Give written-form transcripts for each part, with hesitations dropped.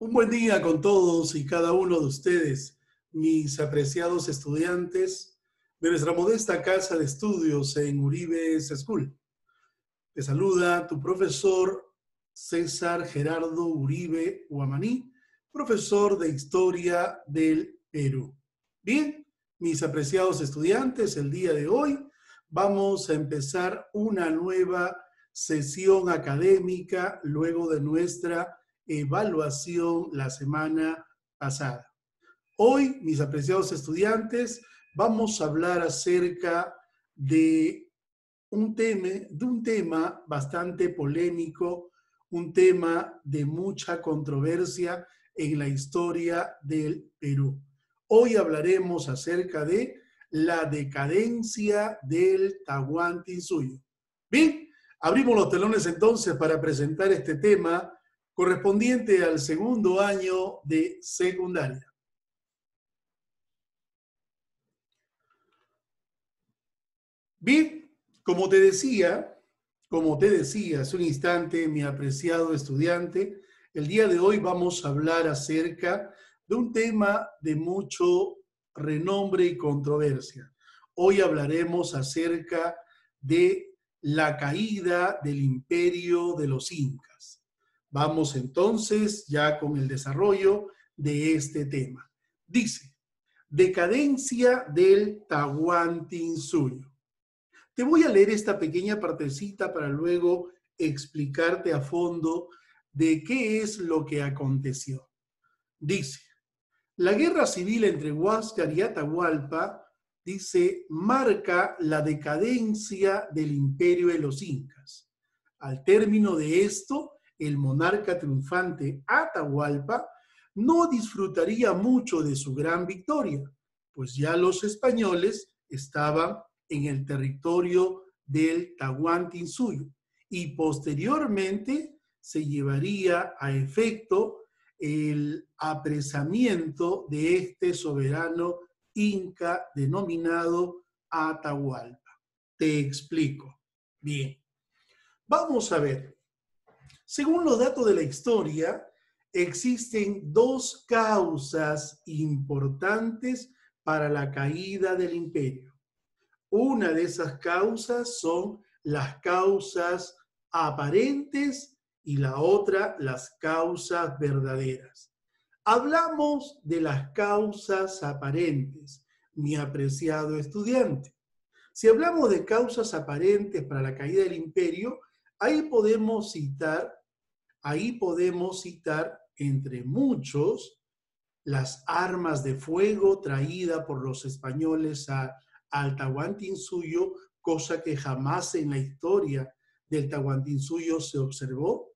Un buen día con todos y cada uno de ustedes, mis apreciados estudiantes de nuestra modesta casa de estudios en Uribe School. Te saluda tu profesor César Gerardo Uribe Huamaní, profesor de Historia del Perú. Bien, mis apreciados estudiantes, el día de hoy vamos a empezar una nueva sesión académica luego de nuestra evaluación la semana pasada. Hoy, mis apreciados estudiantes, vamos a hablar acerca de un tema bastante polémico, un tema de mucha controversia en la historia del Perú. Hoy hablaremos acerca de la decadencia del Tahuantinsuyo. Bien, abrimos los telones entonces para presentar este tema correspondiente al segundo año de secundaria. Bien, como te decía hace un instante, mi apreciado estudiante, el día de hoy vamos a hablar acerca de un tema de mucho renombre y controversia. Hoy hablaremos acerca de la caída del imperio de los incas. Vamos entonces ya con el desarrollo de este tema. Dice, decadencia del Tahuantinsuyo. Te voy a leer esta pequeña partecita para luego explicarte a fondo de qué es lo que aconteció. Dice, la guerra civil entre Huáscar y Atahualpa, dice, marca la decadencia del imperio de los incas. Al término de esto, el monarca triunfante Atahualpa no disfrutaría mucho de su gran victoria, pues ya los españoles estaban en el territorio del Tahuantinsuyo y posteriormente se llevaría a efecto el apresamiento de este soberano inca denominado Atahualpa. Te explico. Bien, vamos a ver. Según los datos de la historia, existen dos causas importantes para la caída del imperio. Una de esas causas son las causas aparentes y la otra las causas verdaderas. Hablamos de las causas aparentes, mi apreciado estudiante. Si hablamos de causas aparentes para la caída del imperio, ahí podemos citar entre muchos las armas de fuego traídas por los españoles al Tahuantinsuyo, cosa que jamás en la historia del Tahuantinsuyo se observó,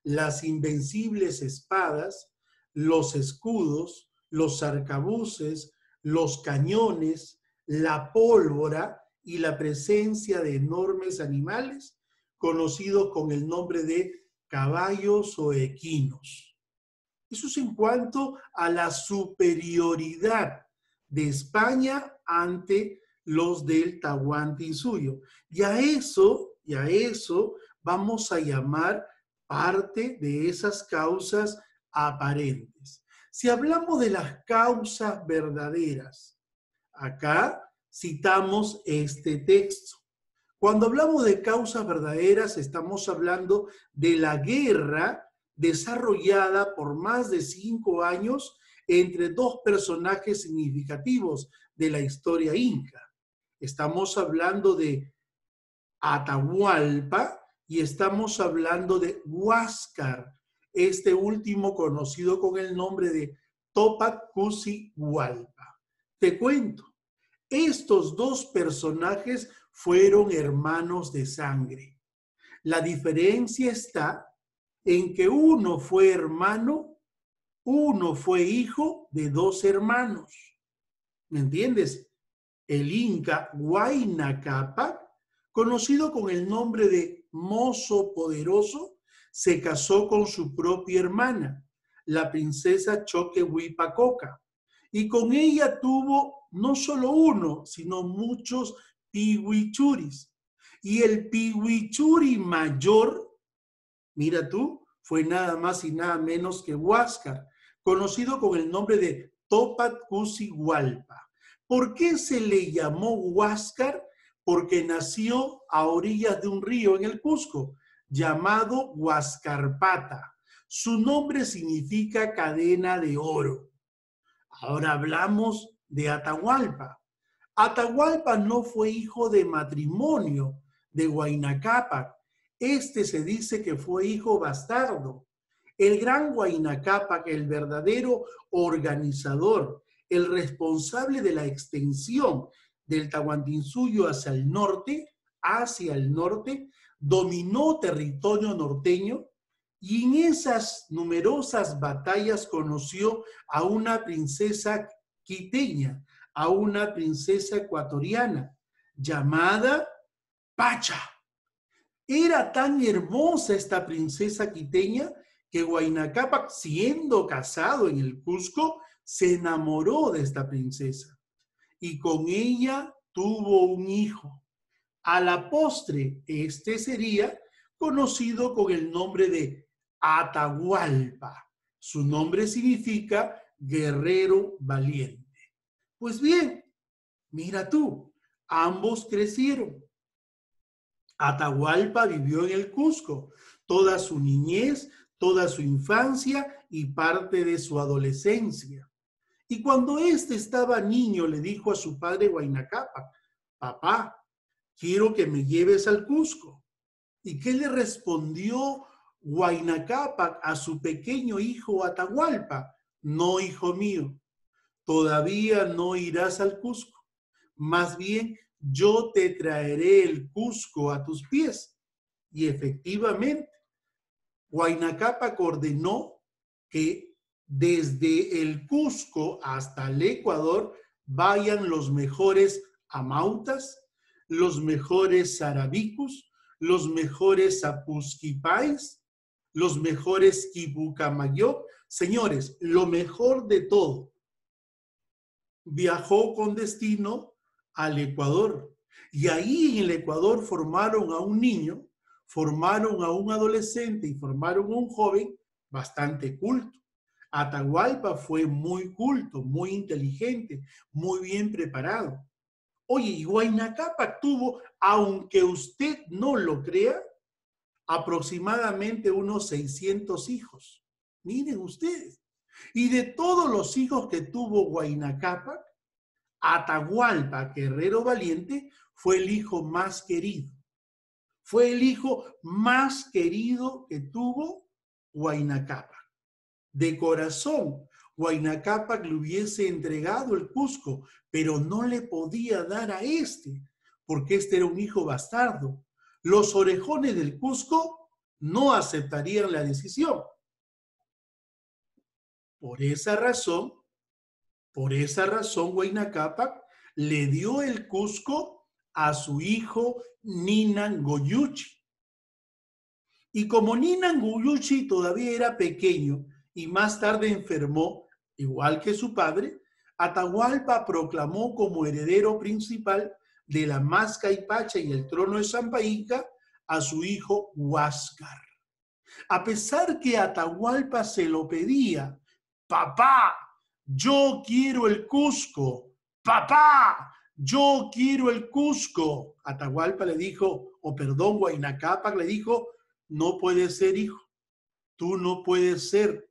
las invencibles espadas, los escudos, los arcabuces, los cañones, la pólvora y la presencia de enormes animales conocidos con el nombre de caballos o equinos. Eso es en cuanto a la superioridad de España ante los del Tahuantinsuyo. Y a eso vamos a llamar parte de esas causas aparentes. Si hablamos de las causas verdaderas, acá citamos este texto. Cuando hablamos de causas verdaderas, estamos hablando de la guerra desarrollada por más de 5 años entre dos personajes significativos de la historia inca. Estamos hablando de Atahualpa y estamos hablando de Huáscar, este último conocido con el nombre de Tópac Cusi Hualpa. Te cuento, estos dos personajes fueron hermanos de sangre. La diferencia está en que uno fue hermano, uno fue hijo de dos hermanos. ¿Me entiendes? El inca Huayna Cápac, conocido con el nombre de Mozo Poderoso, se casó con su propia hermana, la princesa Choquehuipacoca, y con ella tuvo no solo uno, sino muchos pihuichuris. Y el pihuichuri mayor, mira tú, fue nada más y nada menos que Huáscar, conocido con el nombre de Tópat Cusi Hualpa. ¿Por qué se le llamó Huáscar? Porque nació a orillas de un río en el Cusco, llamado Huascarpata. Su nombre significa cadena de oro. Ahora hablamos de Atahualpa. Atahualpa no fue hijo de matrimonio de Huayna Cápac. Este se dice que fue hijo bastardo. El gran Huayna Cápac, el verdadero organizador, el responsable de la extensión del Tahuantinsuyo hacia el norte, dominó territorio norteño y en esas numerosas batallas conoció a una princesa quiteña, a una princesa ecuatoriana llamada Pacha. Era tan hermosa esta princesa quiteña que Huayna Cápac, siendo casado en el Cusco, se enamoró de esta princesa y con ella tuvo un hijo. A la postre, este sería conocido con el nombre de Atahualpa. Su nombre significa guerrero valiente. Pues bien, mira tú, ambos crecieron. Atahualpa vivió en el Cusco toda su niñez, toda su infancia y parte de su adolescencia. Y cuando éste estaba niño, le dijo a su padre Huayna Cápac: papá, quiero que me lleves al Cusco. ¿Y qué le respondió Huayna Cápac a su pequeño hijo Atahualpa? No, hijo mío, todavía no irás al Cusco. Más bien, yo te traeré el Cusco a tus pies. Y efectivamente, Huayna Cápac ordenó que desde el Cusco hasta el Ecuador vayan los mejores amautas, los mejores sarabicus, los mejores apusquipais, los mejores quipucamayó. Señores, lo mejor de todo. Viajó con destino al Ecuador y ahí en el Ecuador formaron a un niño, formaron a un adolescente y formaron a un joven bastante culto. Atahualpa fue muy culto, muy inteligente, muy bien preparado. Oye, y Huayna Cápac tuvo, aunque usted no lo crea, aproximadamente unos 600 hijos. Miren ustedes. Y de todos los hijos que tuvo Huayna Cápac, Atahualpa, guerrero valiente, fue el hijo más querido. Fue el hijo más querido que tuvo Huayna Cápac. De corazón, Huayna Cápac le hubiese entregado el Cusco, pero no le podía dar a este, porque este era un hijo bastardo. Los orejones del Cusco no aceptarían la decisión. Por esa razón, Huayna Cápac le dio el Cusco a su hijo Ninangoyuchi. Y como Ninangoyuchi todavía era pequeño y más tarde enfermó, igual que su padre, Atahualpa proclamó como heredero principal de la Masca y Pacha y el trono de Zampa Inca a su hijo Huáscar. A pesar que Atahualpa se lo pedía: papá, yo quiero el Cusco, papá, yo quiero el Cusco. Atahualpa le dijo, Huayna Cápac le dijo: no puedes ser hijo, tú no puedes ser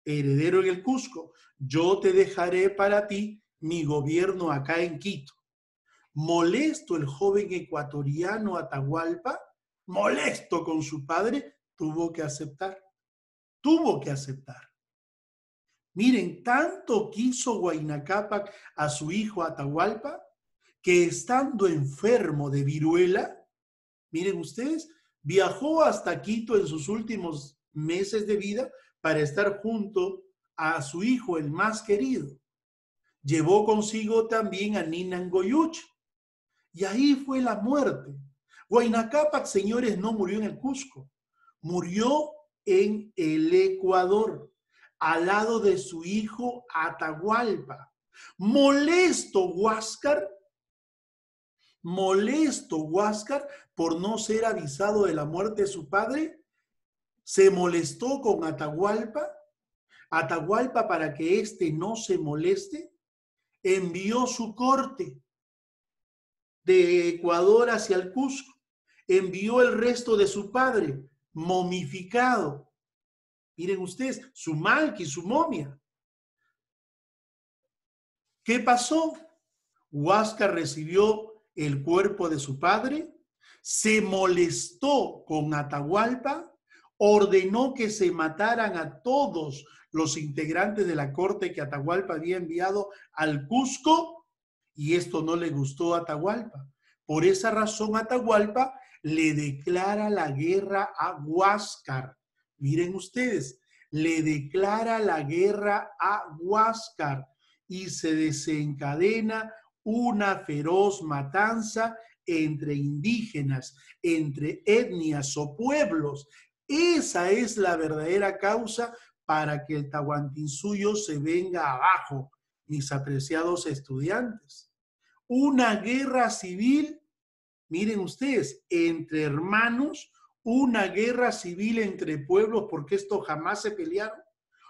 heredero en el Cusco, yo te dejaré para ti mi gobierno acá en Quito. Molesto el joven ecuatoriano Atahualpa, molesto con su padre, tuvo que aceptar. Miren, tanto quiso Huayna Cápac a su hijo Atahualpa que estando enfermo de viruela, miren ustedes, viajó hasta Quito en sus últimos meses de vida para estar junto a su hijo, el más querido. Llevó consigo también a Ninangoyuchi. Y ahí fue la muerte. Huayna Cápac, señores, no murió en el Cusco. Murió en el Ecuador, al lado de su hijo Atahualpa. Molesto Huáscar por no ser avisado de la muerte de su padre, se molestó con Atahualpa. Atahualpa, para que éste no se moleste, envió su corte de Ecuador hacia el Cusco. Envió el resto de su padre, momificado. Miren ustedes, su malqui, su momia. ¿Qué pasó? Huáscar recibió el cuerpo de su padre, se molestó con Atahualpa, ordenó que se mataran a todos los integrantes de la corte que Atahualpa había enviado al Cusco, y esto no le gustó a Atahualpa. Por esa razón Atahualpa le declara la guerra a Huáscar. Miren ustedes, le declara la guerra a Huáscar y se desencadena una feroz matanza entre indígenas, entre etnias o pueblos. Esa es la verdadera causa para que el Tahuantinsuyo se venga abajo, mis apreciados estudiantes. Una guerra civil, miren ustedes, entre hermanos, una guerra civil entre pueblos, porque estos jamás se pelearon.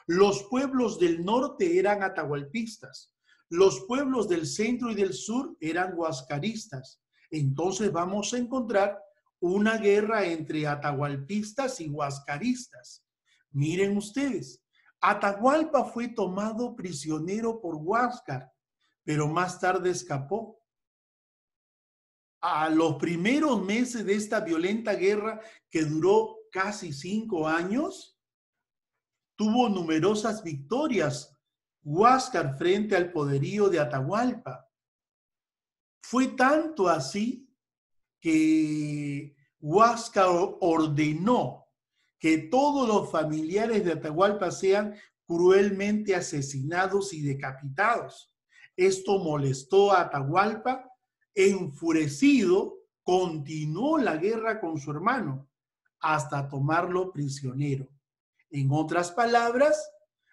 Los pueblos del norte eran atahualpistas, los pueblos del centro y del sur eran huascaristas. Entonces vamos a encontrar una guerra entre atahualpistas y huascaristas. Miren ustedes, Atahualpa fue tomado prisionero por Huáscar, pero más tarde escapó. A los primeros meses de esta violenta guerra que duró casi 5 años, tuvo numerosas victorias Huáscar frente al poderío de Atahualpa. Fue tanto así que Huáscar ordenó que todos los familiares de Atahualpa sean cruelmente asesinados y decapitados. Esto molestó a Atahualpa. Enfurecido, continuó la guerra con su hermano hasta tomarlo prisionero. En otras palabras,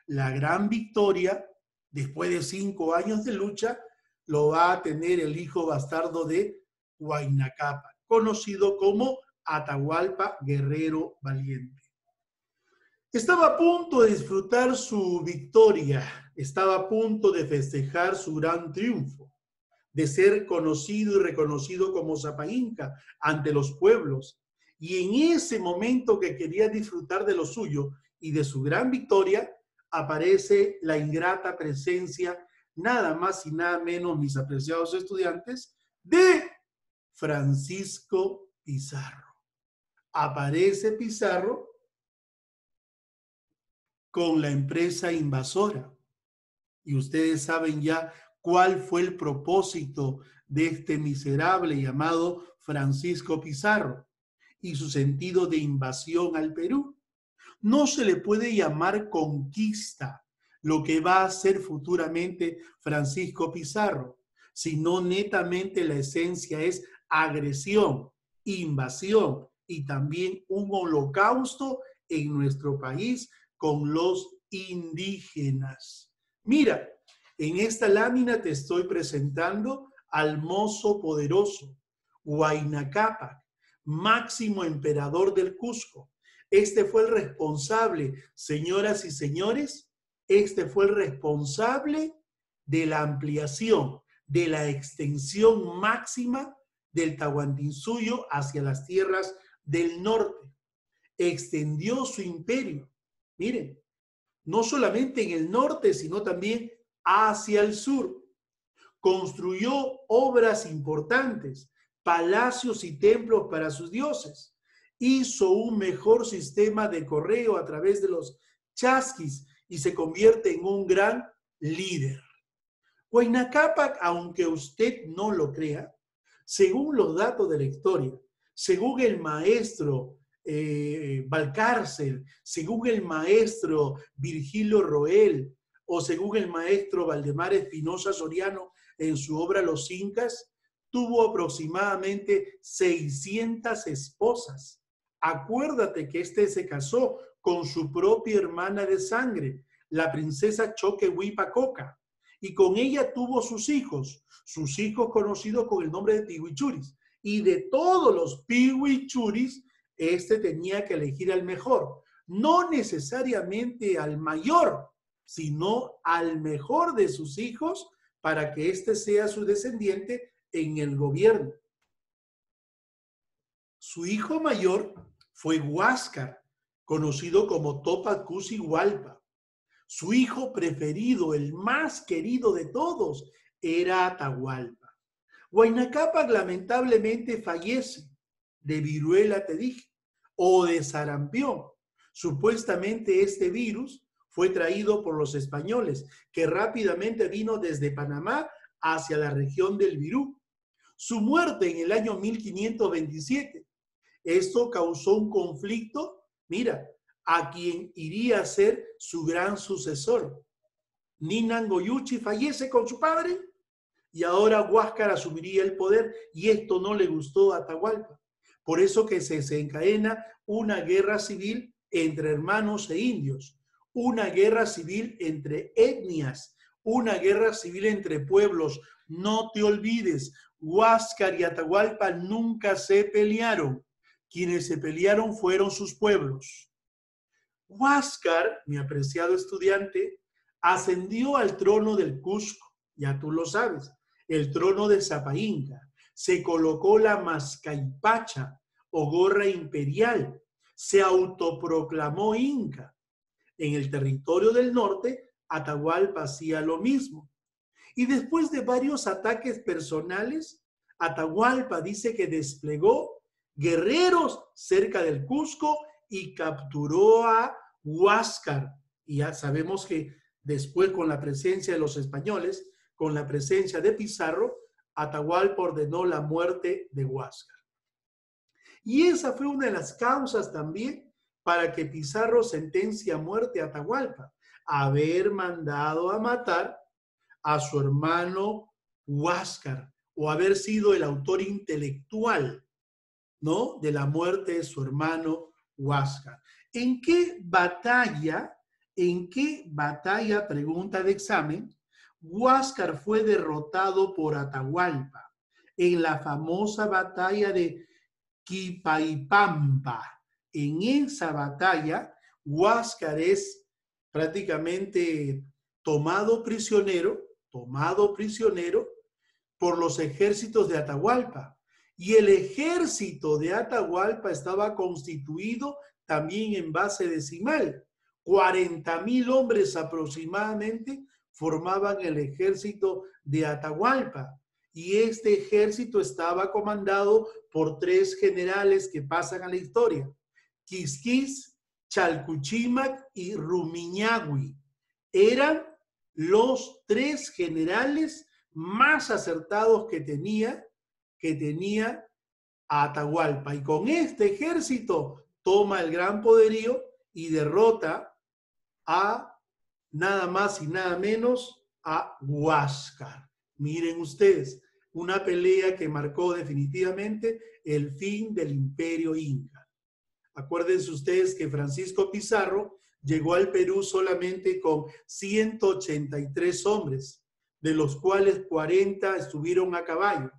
la gran victoria, después de 5 años de lucha, lo va a tener el hijo bastardo de Huayna Cápac, conocido como Atahualpa Guerrero Valiente. Estaba a punto de disfrutar su victoria, estaba a punto de festejar su gran triunfo, de ser conocido y reconocido como Sapa Inca ante los pueblos. Y en ese momento que quería disfrutar de lo suyo y de su gran victoria, aparece la ingrata presencia, nada más y nada menos, mis apreciados estudiantes, de Francisco Pizarro. Aparece Pizarro con la empresa invasora. Y ustedes saben ya cuál fue el propósito de este miserable llamado Francisco Pizarro y su sentido de invasión al Perú. No se le puede llamar conquista lo que va a hacer futuramente Francisco Pizarro, sino netamente la esencia es agresión, invasión y también un holocausto en nuestro país con los indígenas. Mira, en esta lámina te estoy presentando al mozo poderoso, Huayna Cápac, máximo emperador del Cusco. Este fue el responsable, señoras y señores, este fue el responsable de la ampliación, de la extensión máxima del Tahuantinsuyo hacia las tierras del norte. Extendió su imperio, miren, no solamente en el norte, sino también hacia el sur. Construyó obras importantes, palacios y templos para sus dioses. Hizo un mejor sistema de correo a través de los chasquis y se convierte en un gran líder. Huayna Cápac, aunque usted no lo crea, según los datos de la historia, según el maestro Valcárcel, según el maestro Virgilio Roel o según el maestro Valdemar Espinosa Soriano en su obra Los Incas, tuvo aproximadamente 600 esposas. Acuérdate que este se casó con su propia hermana de sangre, la princesa Choquehuipacoca, y con ella tuvo sus hijos conocidos con el nombre de Pihuichuris. Y de todos los Pihuichuris, este tenía que elegir al mejor. no necesariamente al mayor, sino al mejor de sus hijos para que éste sea su descendiente en el gobierno. Su hijo mayor fue Huáscar, conocido como Topa Cusi Hualpa. Su hijo preferido, el más querido de todos, era Atahualpa. Huayna Cápac lamentablemente fallece de viruela, te dije, o de sarampión. Supuestamente este virus fue traído por los españoles, que rápidamente vino desde Panamá hacia la región del Virú. Su muerte en el año 1527. Esto causó un conflicto, mira, a quien iría a ser su gran sucesor. Ninan Goyuchi fallece con su padre y ahora Huáscar asumiría el poder y esto no le gustó a Atahualpa. Por eso que se desencadena una guerra civil entre hermanos e indios, una guerra civil entre etnias, una guerra civil entre pueblos. No te olvides, Huáscar y Atahualpa nunca se pelearon. Quienes se pelearon fueron sus pueblos. Huáscar, mi apreciado estudiante, ascendió al trono del Cusco, ya tú lo sabes, el trono de Zapainca. Se colocó la mascaipacha o gorra imperial, se autoproclamó inca. En el territorio del norte, Atahualpa hacía lo mismo. Y después de varios ataques personales, Atahualpa dice que desplegó guerreros cerca del Cusco y capturó a Huáscar. Y ya sabemos que después, con la presencia de los españoles, con la presencia de Pizarro, Atahualpa ordenó la muerte de Huáscar. Y esa fue una de las causas también para que Pizarro sentencie a muerte a Atahualpa, haber mandado a matar a su hermano Huáscar o haber sido el autor intelectual, ¿no?, de la muerte de su hermano Huáscar. ¿En qué batalla, pregunta de examen, Huáscar fue derrotado por Atahualpa? En la famosa batalla de Quipaipampa. En esa batalla, Huáscar es prácticamente tomado prisionero por los ejércitos de Atahualpa. Y el ejército de Atahualpa estaba constituido también en base decimal. 40,000 hombres aproximadamente formaban el ejército de Atahualpa. Y este ejército estaba comandado por 3 generales que pasan a la historia: Quisquis, Chalcuchimac y Rumiñahui. Eran los 3 generales más acertados que tenía Atahualpa. Y con este ejército toma el gran poderío y derrota a nada más y nada menos a Huáscar. Miren ustedes, una pelea que marcó definitivamente el fin del imperio inca. Acuérdense ustedes que Francisco Pizarro llegó al Perú solamente con 183 hombres, de los cuales 40 estuvieron a caballo.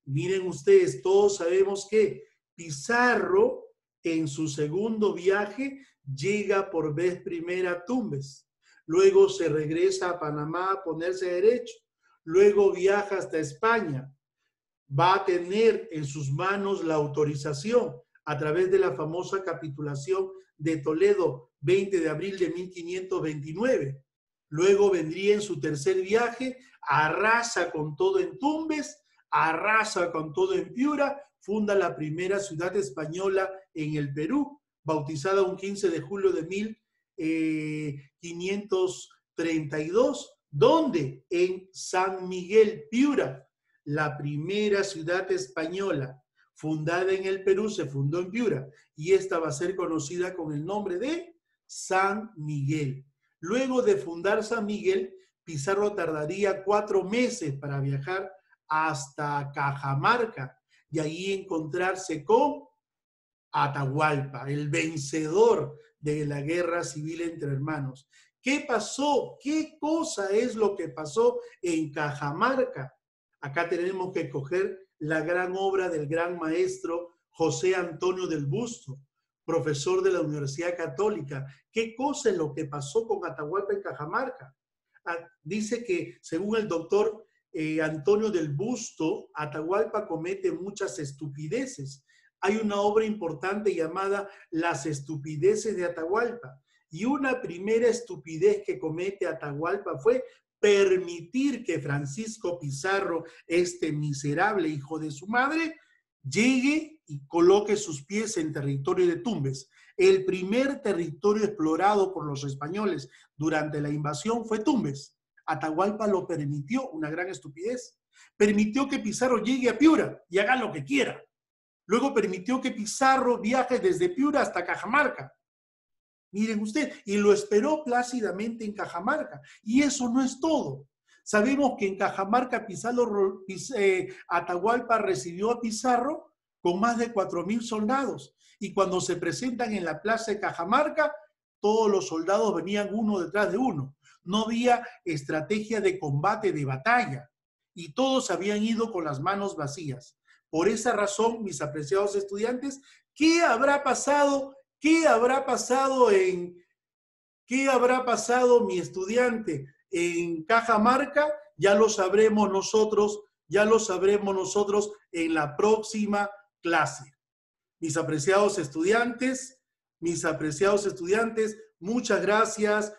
Miren ustedes, todos sabemos que Pizarro en su segundo viaje llega por vez primera a Tumbes, luego se regresa a Panamá a ponerse derecho, luego viaja hasta España, va a tener en sus manos la autorización a través de la famosa capitulación de Toledo, 20 de abril de 1529. Luego vendría en su tercer viaje, arrasa con todo en Tumbes, arrasa con todo en Piura, funda la primera ciudad española en el Perú, bautizada un 15 de julio de 1532, ¿dónde? En San Miguel, Piura. La primera ciudad española fundada en el Perú se fundó en Piura y esta va a ser conocida con el nombre de San Miguel. Luego de fundar San Miguel, Pizarro tardaría 4 meses para viajar hasta Cajamarca y ahí encontrarse con Atahualpa, el vencedor de la guerra civil entre hermanos. ¿Qué pasó? ¿Qué cosa es lo que pasó en Cajamarca? Acá tenemos que coger la gran obra del gran maestro José Antonio del Busto. profesor de la Universidad Católica. ¿Qué cosa es lo que pasó con Atahualpa en Cajamarca? Dice que, según el doctor Antonio del Busto, Atahualpa comete muchas estupideces. Hay una obra importante llamada Las estupideces de Atahualpa. Y una primera estupidez que comete Atahualpa fue permitir que Francisco Pizarro, este miserable hijo de su madre, llegue y coloque sus pies en territorio de Tumbes. El primer territorio explorado por los españoles durante la invasión fue Tumbes. Atahualpa lo permitió, una gran estupidez. Permitió que Pizarro llegue a Piura y haga lo que quiera. Luego permitió que Pizarro viaje desde Piura hasta Cajamarca. Miren usted, y lo esperó plácidamente en Cajamarca. Y eso no es todo. Sabemos que en Cajamarca Atahualpa recibió a Pizarro con más de 4,000 soldados. Y cuando se presentan en la plaza de Cajamarca, todos los soldados venían uno detrás de uno. No había estrategia de combate, de batalla. Y todos habían ido con las manos vacías. Por esa razón, mis apreciados estudiantes, ¿qué habrá pasado? ¿Qué habrá pasado mi estudiante en Cajamarca? Ya lo sabremos nosotros en la próxima clase. Mis apreciados estudiantes, muchas gracias